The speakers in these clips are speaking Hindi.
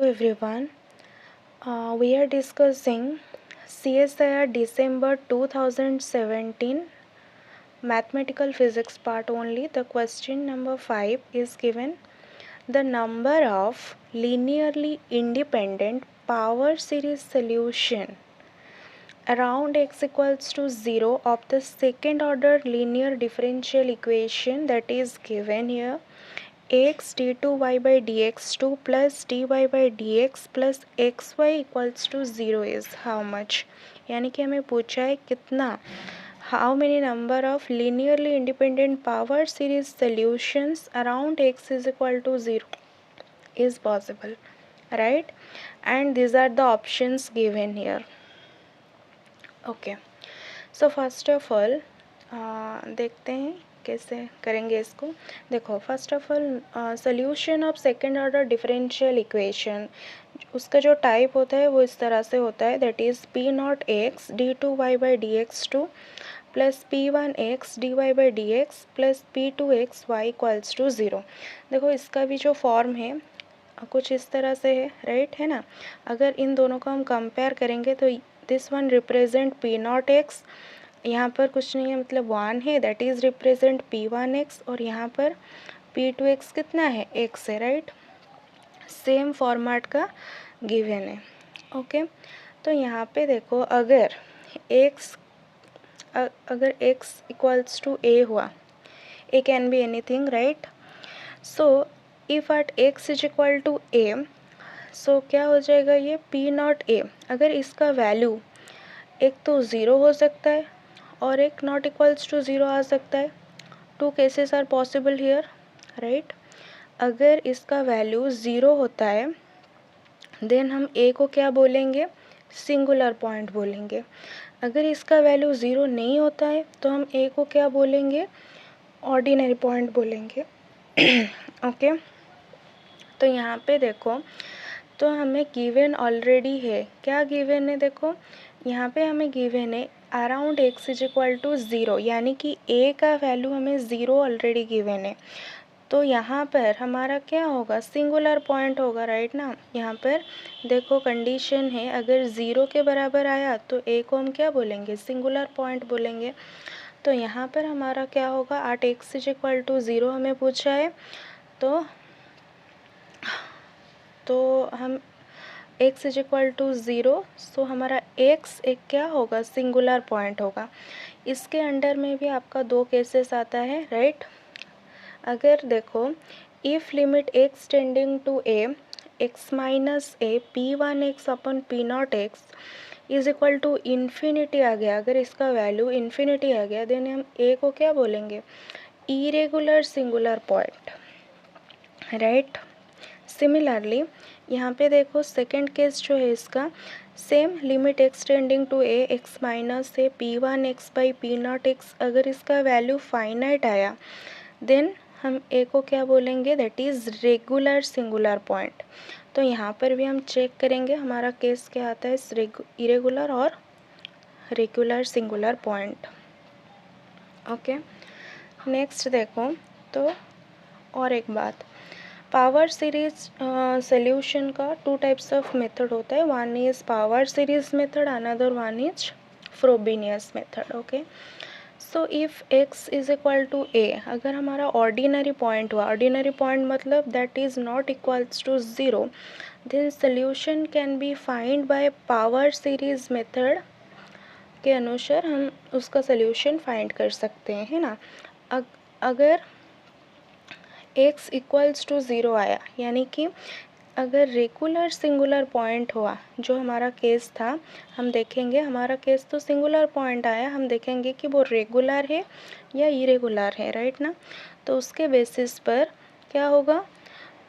everyone. We are discussing CSIR December 2017 Mathematical Physics part only. The question number 5 is given. The number of linearly independent power series solution around x equals to 0 of the second order linear differential equation that is given here. Ax d2y by dx2 plus dy by dx plus xy equals to 0 is how much? यानी कि हमें पूछा है कितना, how many number of linearly independent power series solutions around x is equal to 0 is possible, right? And these are the options given here. Okay, so first of all देखते हैं कैसे करेंगे इसको. देखो, first of all solution of second order differential equation, उसका जो टाइप होता है वो इस तरह से होता है, that is P not X D two Y by D x two plus P one X D Y by D x plus P two X Y equals to zero. देखो, इसका भी जो फॉर्म है कुछ इस तरह से है, राइट है ना. अगर इन दोनों को हम कंपेयर करेंगे तो this one represent P not x, यहाँ पर कुछ नहीं है मतलब 1 है, दैट इज़ रिप्रेजेंट p1x, और यहाँ पर p2x कितना है, x है, राइट. सेम फॉर्मेट का गिवन है. ओके, तो यहाँ पे देखो, अगर x इक्वल्स टू a हुआ, a can be anything, right. So if at x is equal to a, so क्या हो जाएगा ये p नॉट a. अगर इसका वैल्यू एक तो ज़ीरो हो सकता है और एक नॉट इक्वल्स टू ज़ीरो आ सकता है. Two cases are possible here, right. अगर इसका वैल्यू ज़ीरो होता है देन हम ए को क्या बोलेंगे, सिंगुलर पॉइंट बोलेंगे. अगर इसका वैल्यू ज़ीरो नहीं होता है तो हम ए को क्या बोलेंगे, ऑर्डिनरी पॉइंट बोलेंगे. ओके, तो यहाँ पे देखो, तो हमें गिवन ऑलरेडी है. क्या गिवन है, देखो यहाँ पे हमें गिवन है around x is equal to zero, यानी कि a का वैल्यू हमें ज़ीरो ऑलरेडी गिवन है. तो यहाँ पर हमारा क्या होगा, सिंगुलर पॉइंट होगा, राइट ना. यहाँ पर देखो कंडीशन है, अगर ज़ीरो के बराबर आया तो a को हम क्या बोलेंगे, सिंगुलर पॉइंट बोलेंगे. तो यहाँ पर हमारा क्या होगा, at x is equal to zero हमें पूछा है, तो हम x is equal to zero, so हमारा x एक क्या होगा, सिंगुलर पॉइंट होगा. इसके अंडर में भी आपका दो केसेस आता है, राइट. अगर देखो, if limit x tending to a x minus a p one x अपन p not x is equal to infinity आ गया, अगर इसका वैल्यू इन्फिनिटी आ गया देन हम a को क्या बोलेंगे, irregular singular point, right. Similarly यहाँ पे देखो सेकेंड केस जो है इसका same, limit X tending to A X minus A P one X by P not X, अगर इसका वैल्यू फाइनाइट आया देन हम ए को क्या बोलेंगे, that is regular singular point. तो यहाँ पर भी हम चेक करेंगे हमारा केस क्या आता है, इरेगुलर और regular singular point. Okay, next देखो, तो और एक बात, पावर सीरीज सोल्यूशन का टू टाइप्स ऑफ मेथड होता है. One is power series method, another one is Frobenius method. Okay, so if x is equal to a, अगर हमारा ऑर्डिनरी पॉइंट हुआ, ऑर्डिनरी पॉइंट मतलब that is not equals to zero, then solution can be find by power series method के अनुसार हम उसका सोल्यूशन फाइंड कर सकते हैं, है ना. अगर x इक्वल्स टू ज़ीरो आया, यानी कि अगर रेगुलर सिंगुलर पॉइंट हुआ, जो हमारा केस था, हम देखेंगे हमारा केस तो सिंगुलर पॉइंट आया, हम देखेंगे कि वो रेगुलर है या इरेगुलर है, राइट ना. तो उसके बेसिस पर क्या होगा,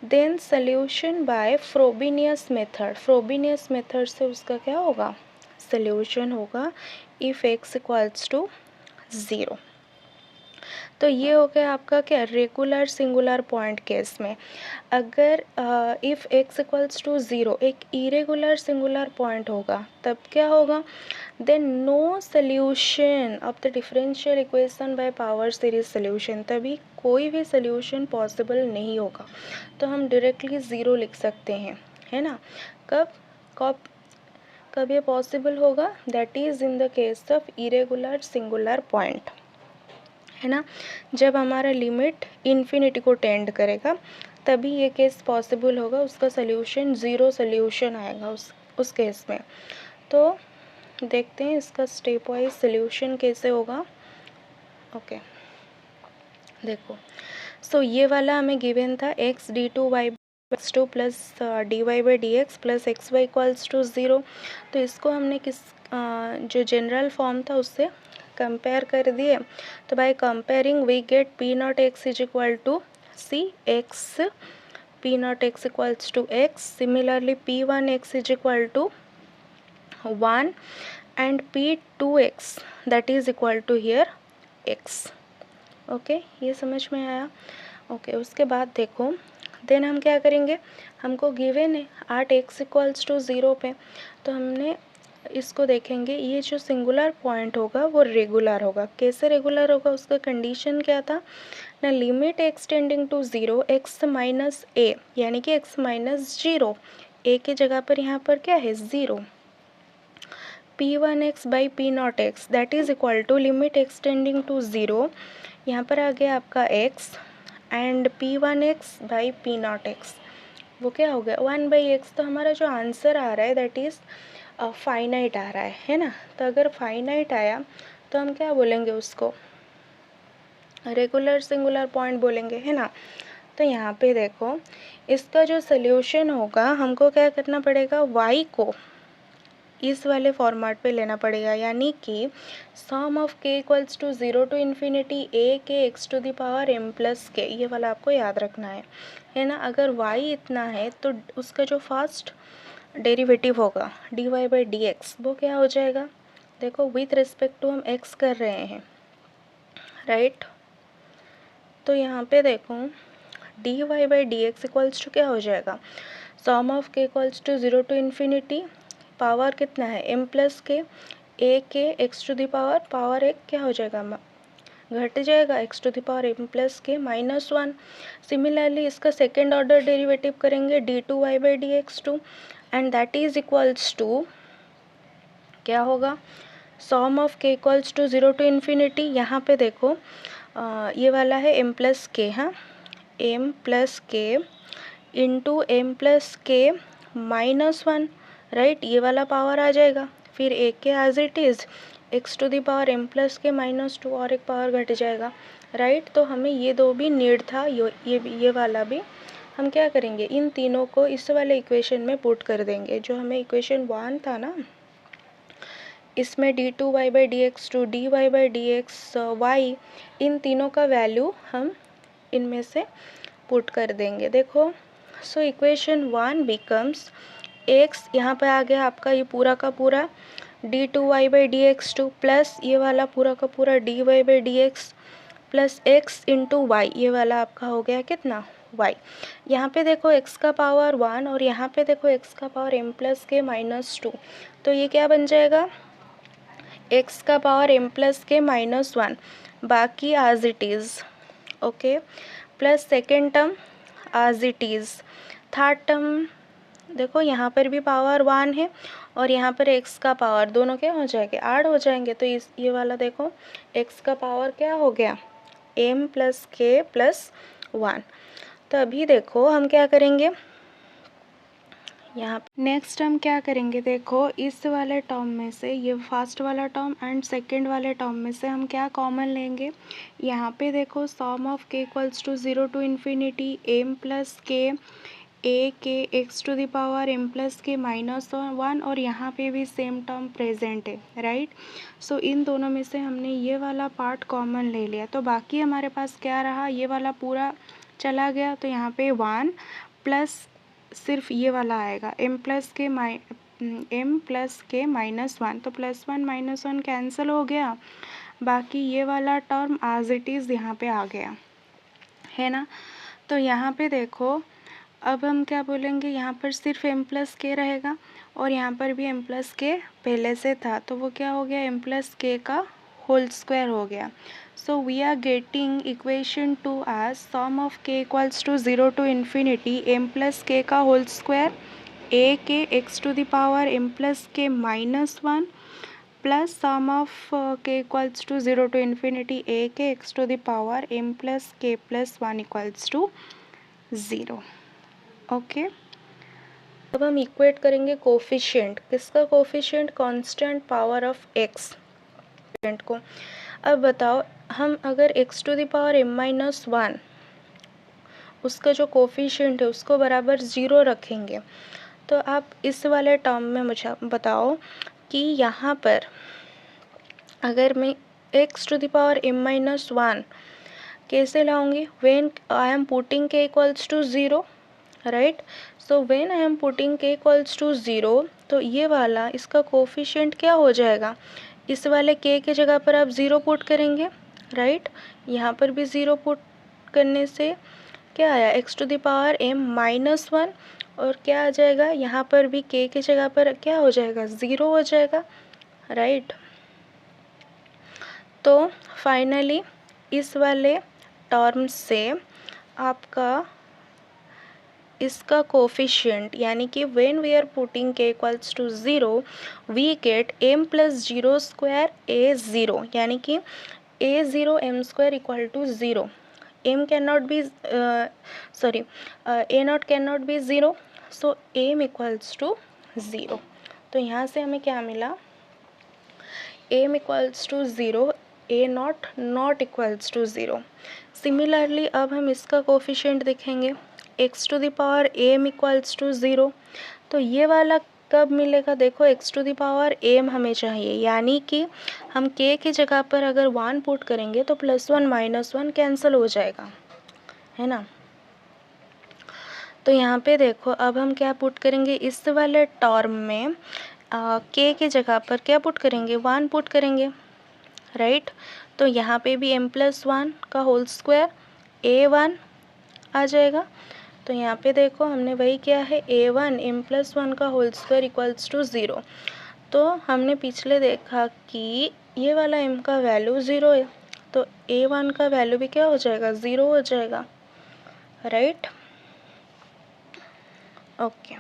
then solution by Frobenius method, Frobenius method से उसका क्या होगा, सोल्यूशन होगा if x equals to zero. तो ये हो गया आपका क्या, रेगुलर सिंगुलर पॉइंट केस में. अगर if x equals to zero एक इरेगुलर सिंगुलर पॉइंट होगा, तब क्या होगा, then no solution of the differential equation by power series solution, तभी कोई भी सोल्यूशन पॉसिबल नहीं होगा. तो हम डायरेक्टली ज़ीरो लिख सकते हैं, है ना। कब कब कब ये पॉसिबल होगा? That is in the case of irregular singular point, है ना। जब हमारा लिमिट इन्फिनिटी को टेंड करेगा तभी ये केस पॉसिबल होगा, उसका सोल्यूशन ज़ीरो सोल्यूशन आएगा उस केस में। तो देखते हैं इसका स्टेप वाइज सोल्यूशन कैसे होगा। ओके देखो, सो ये वाला हमें गिवन था x d2y x2 plus dy by D x plus X Y equals to zero. तो इसको हमने जो जनरल फॉर्म था उससे कंपेयर कर दिए। तो by comparing we get P not x is equal to C X P not X equals to X. Similarly P one X is equal to 1 and p2x that is equal to here x। Okay ये समझ में आया। ओके उसके बाद देखो देन हम क्या करेंगे, हमको गिवन है 8x इक्वल्स टू 0 पे, तो हमने इसको देखेंगे ये जो सिंगुलर पॉइंट होगा वो रेगुलर होगा। कैसे रेगुलर होगा, उसका कंडीशन क्या था ना, limit x tending to 0 x minus a, यानी कि x माइनस 0, ए की जगह पर यहाँ पर क्या है 0, p1x by P not X that is equal to limit x tending to 0, यहाँ पर आ गया आपका x and p1x by P not X, वो क्या हो गया 1 बाई एक्स। तो हमारा जो आंसर आ रहा है दैट इज़ फाइनाइट आ रहा है ना। तो अगर फाइनाइट आया तो हम क्या बोलेंगे, उसको रेगुलर सिंगुलर पॉइंट बोलेंगे, है ना। तो यहाँ पे देखो इसका जो सल्यूशन होगा हमको क्या करना पड़ेगा, y को इस वाले फॉर्मेट पे लेना पड़ेगा, यानी कि sum of k equals to 0 to infinity a k x to the power m plus k, ये वाला आपको याद रखना है ना। अगर y इतना है तो उसका जो फर्स्ट डेरिवेटिव होगा dy बाई डी एक्स वो क्या हो जाएगा, देखो विथ रिस्पेक्ट टू हम x कर रहे हैं, राइट। तो यहाँ पे देखो dy by D x equals to क्या हो जाएगा, sum of k equals to 0 to infinity, power कितना है m plus k, a k x to the power एक क्या हो जाएगा, घट जाएगा x to the power m plus k minus 1। Similarly इसका सेकेंड ऑर्डर डेरिवेटिव करेंगे d2y by D x two and that is equals to क्या होगा, sum of k equals to 0 to infinity, यहाँ पे देखो ये वाला है m प्लस के, हाँ m plus k into m plus k minus 1, right, ये वाला पावर आ जाएगा। फिर एक के as it is x to the power m plus k minus 2 और एक पावर घट जाएगा, राइट। तो हमें ये दो भी नीड था, ये वाला भी हम क्या करेंगे, इन तीनों को इस वाले इक्वेशन में पुट कर देंगे। जो हमें इक्वेशन 1 था ना, इसमें d2y by D x to dy by D x y, इन तीनों का वैल्यू हम इनमें से पुट कर देंगे। देखो सो इक्वेशन 1 बिकम्स x, यहाँ पे आ गया आपका ये पूरा का पूरा d2y by D x two plus ये वाला पूरा का पूरा dy by D x plus x into y, ये वाला आपका हो गया कितना y। यहाँ पे देखो x का पावर 1 और यहाँ पे देखो x का power m plus k minus 2, तो ये क्या बन जाएगा, x का power m plus k minus 1, बाकी as it is, okay, plus second term as it is, third term देखो यहाँ पर भी पावर 1 है और यहाँ पर x का पावर, दोनों क्या हो जाएंगे, ऐड हो जाएंगे। तो ये वाला देखो x का पावर क्या हो गया m प्लस के प्लस 1। तो अभी देखो हम क्या करेंगे, यहाँ नेक्स्ट हम क्या करेंगे, देखो इस वाले टर्म में से ये फर्स्ट वाला टर्म एंड सेकंड वाले टर्म में से हम क्या कॉमन लेंगे, यहाँ पे देखो sum of k equals to 0 to infinity m plus k a k x to the power m plus k minus 1, और यहाँ पे भी सेम टर्म प्रेजेंट है, राइट। सो इन दोनों में से हमने ये वाला पार्ट कॉमन ले लिया, तो बाकी हमारे पास क्या रहा, ये वाला पूरा चला गया। तो यहाँ पे 1 प्लस सिर्फ ये वाला आएगा m प्लस के माइनस 1, तो प्लस 1 माइनस 1 कैंसिल हो गया, बाकी ये वाला टर्म एज इट इज़ यहाँ पे आ गया, है ना। तो यहाँ पे देखो अब हम क्या बोलेंगे, यहाँ पर सिर्फ m प्लस के रहेगा और यहाँ पर भी m प्लस के पहले से था, तो वो क्या हो गया m प्लस के का होल स्क्वायर हो गया। So we are getting equation 2 as sum of k equals to 0 to infinity m plus k का whole square a k x to the power m plus k minus one plus sum of k equals to 0 to infinity a k x to the power m plus k plus one equals to 0। Okay, अब हम इक्वेट करेंगे कोफिशिएंट, किसका coefficient, constant power of x को। अब बताओ, हम अगर x to the power m minus one उसका जो कोफिशिएंट है उसको बराबर 0 रखेंगे, तो आप इस वाले टर्म में मुझे बताओ कि यहाँ पर अगर मैं x to the power m minus one कैसे लाऊंगी, when I am putting k equals to 0, right. So when I am putting k equals to 0, तो ये वाला इसका कोफिशिएंट क्या हो जाएगा, इस वाले के जगह पर आप 0 पुट करेंगे, राइट। यहाँ पर भी 0 पुट करने से क्या आया, x to the power m minus one, और क्या आ जाएगा, यहाँ पर भी के जगह पर क्या हो जाएगा, 0 हो जाएगा, राइट। तो फाइनली इस वाले टर्म से आपका इसका कोफिशिएंट यानी कि when we are putting k equals to 0 we get m plus 0 square a 0, यानी कि a 0 m square equal to 0। m can not be a naught can not be 0, so m equals to 0। तो यहाँ से हमें क्या मिला, m equals to 0, a naught not equals to 0। Similarly अब हम इसका कोफिशिएंट देखेंगे, x to the power M equals to 0, तो ये वाला कब मिलेगा, देखो x to the power m हमें चाहिए, यानी कि हम के जगह पर अगर 1 पुट करेंगे तो +1 -1 कैंसिल हो जाएगा, है ना। तो यहाँ पे देखो अब हम क्या पुट करेंगे, इस वाले टर्म में के जगह पर क्या पुट करेंगे, 1 पुट करेंगे, राइट। तो यहाँ पे भी m+1 का होल स्क्वायर a1 आ जाएगा। तो यहाँ पे देखो हमने वही किया है, a1 m+1 का होल स्क्वायर इक्वल्स टू 0। तो हमने पिछले देखा कि ये वाला m का वैल्यू 0 है, तो a1 का वैल्यू भी क्या हो जाएगा, 0 हो जाएगा, राइट। ओके,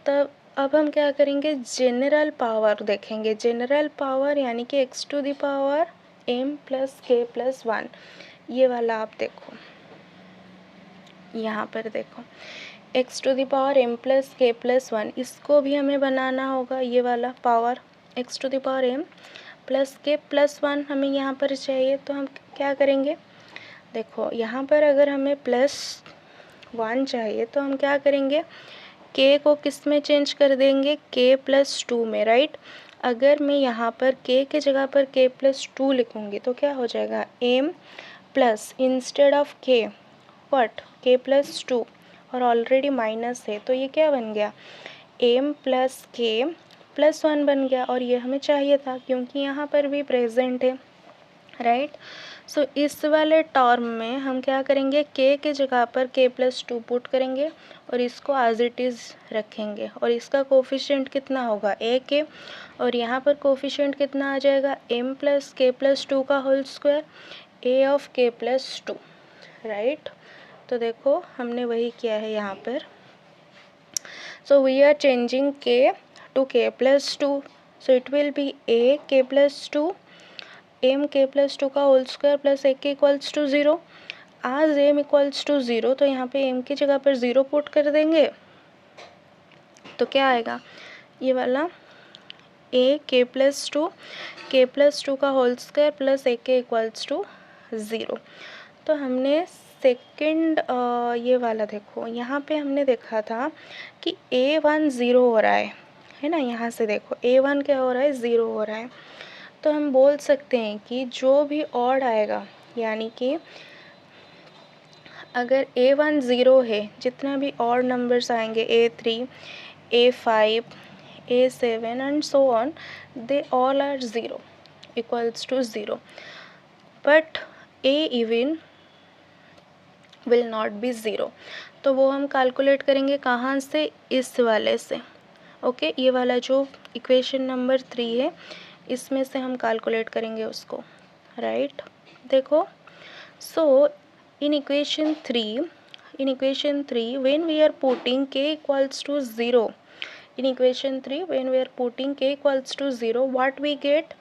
तब अब हम क्या करेंगे, जनरल पावर देखेंगे। जनरल पावर यानी कि x to the power m plus k plus 1, ये वाला आप देखो, यहाँ पर देखो x to the power m plus k plus 1, इसको भी हमें बनाना होगा, ये वाला power x to the power m plus k plus 1 हमें यहाँ पर चाहिए। तो हम क्या करेंगे, देखो यहाँ पर अगर हमें +1 चाहिए तो हम क्या करेंगे, k को किस में चेंज कर देंगे, k+2 में, राइट। अगर मैं यहाँ पर k के जगह पर k+2 लिखूँगी तो क्या हो जाएगा, m plus instead of k what, k+2, और ऑलरेडी माइनस है तो ये क्या बन गया, m प्लस के प्लस 1 बन गया, और ये हमें चाहिए था क्योंकि यहाँ पर भी प्रेजेंट है, राइट। सो इस वाले टर्म में हम क्या करेंगे, के जगह पर k+2 पुट करेंगे और इसको एज इट इज़ रखेंगे, और इसका कोफिशिएंट कितना होगा, a और यहाँ पर कोफिशिएंट कितना आ जाएगा, m प्लस k+2 का whole square a of k+2, right. तो देखो हमने वही किया है यहाँ पर। So we are changing k to k+2, so it will be a k+2 m k+2 का होल स्क्वायर plus a k equals to 0। आज m इक्वल्स टू 0 तो यहाँ पे m की जगह पर 0 पुट कर देंगे, तो क्या आएगा, ये वाला a k+2 का होल स्क्वायर plus a k equals to 0। तो हमने सेकंड ये वाला देखो, यहाँ पे हमने देखा था कि a1 0 हो रहा है ना, यहाँ से देखो a1 क्या हो रहा है, 0 हो रहा है। तो हम बोल सकते हैं कि जो भी ऑड आएगा, यानी कि अगर a1 0 है, जितना भी ऑड नंबर्स आएंगे a3 a5 a7 and so on, they all are 0 equals to 0, but a even will not be 0। तो वो हम कैलकुलेट करेंगे कहाँ से, इस वाले से, ओके। ये वाला जो इक्वेशन नंबर 3 है इसमें से हम कैलकुलेट करेंगे उसको, राइट। देखो, सो in equation 3 in equation 3 when we are putting k equals to 0, in equation 3 when we are putting k equals to 0, what we get,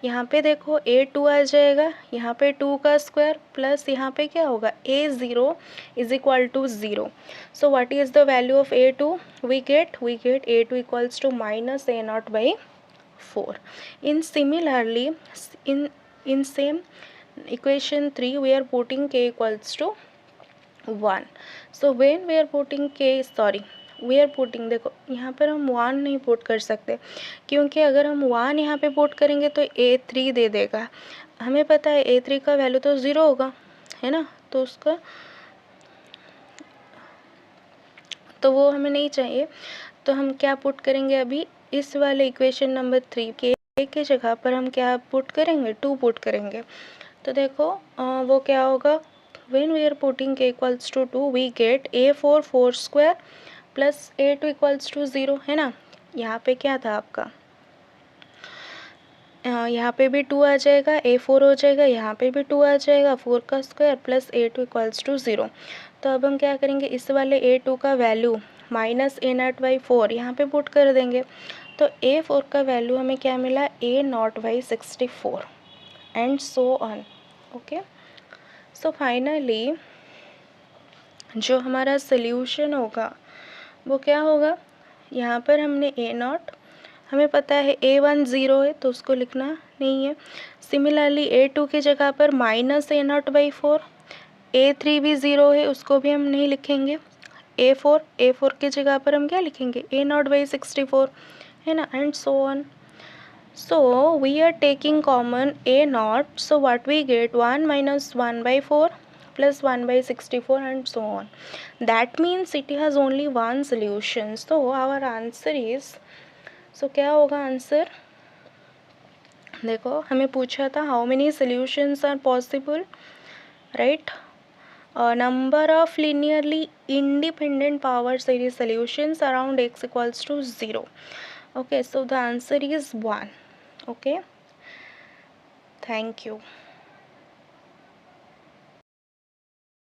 यहाँ पे देखो a2 आ जाएगा, यहाँ पे 2 का स्क्वायर प्लस यहाँ पे क्या होगा a0 is equal to 0. So what is the value of a2, we get a2 equals to minus a0 by 4. in similarly in same equation 3 we are putting k equals to 1. so when we are putting k, sorry we are putting, देखो यहाँ पर हम 1 नहीं पुट कर सकते क्योंकि अगर हम 1 यहाँ पे पुट करेंगे तो a3 दे देगा. हमें पता है a3 का वैल्यू तो 0 होगा, है ना, तो उसका तो वो हमें नहीं चाहिए. तो हम क्या पुट करेंगे, अभी इस वाले इक्वेशन नंबर 3 के जगह पर हम क्या पुट करेंगे, 2 पुट करेंगे. तो देखो वो क्या होगा, when we are putting k equals to 2 we get a4 4 square plus a2 equals to 0, है ना. यहाँ पे क्या था आपका, यहाँ पे भी 2 आ जाएगा, a4 हो जाएगा, यहाँ पे भी 2 आ जाएगा, 4 का square plus a2 equals to 0. तो अब हम क्या करेंगे, इस वाले a2 का वैल्यू माइनस a0 बाई 4 यहाँ पे पुट कर देंगे. तो a4 का वैल्यू हमें क्या मिला, a0 by 64 and so on. Okay, so finally जो हमारा सोल्यूशन होगा वो क्या होगा, यहाँ पर हमने a0, हमें पता है a1 0 है तो उसको लिखना नहीं है. सिमिलरली a2 की जगह पर माइनस a0 बाई 4, a3 भी 0 है उसको भी हम नहीं लिखेंगे. a4 की जगह पर हम क्या लिखेंगे, a0 बाई 64, है ना, and so on. So we are taking common a0, so what we get 1 minus 1 by 4 plus 1 by 64 and so on. That means it has only one solution. So our answer is, so क्या होगा आंसर, देखो हमें पूछा था how many solutions are possible, right? A number of linearly independent power series solutions around x equals to 0. Okay, so the answer is 1. Okay, thank you.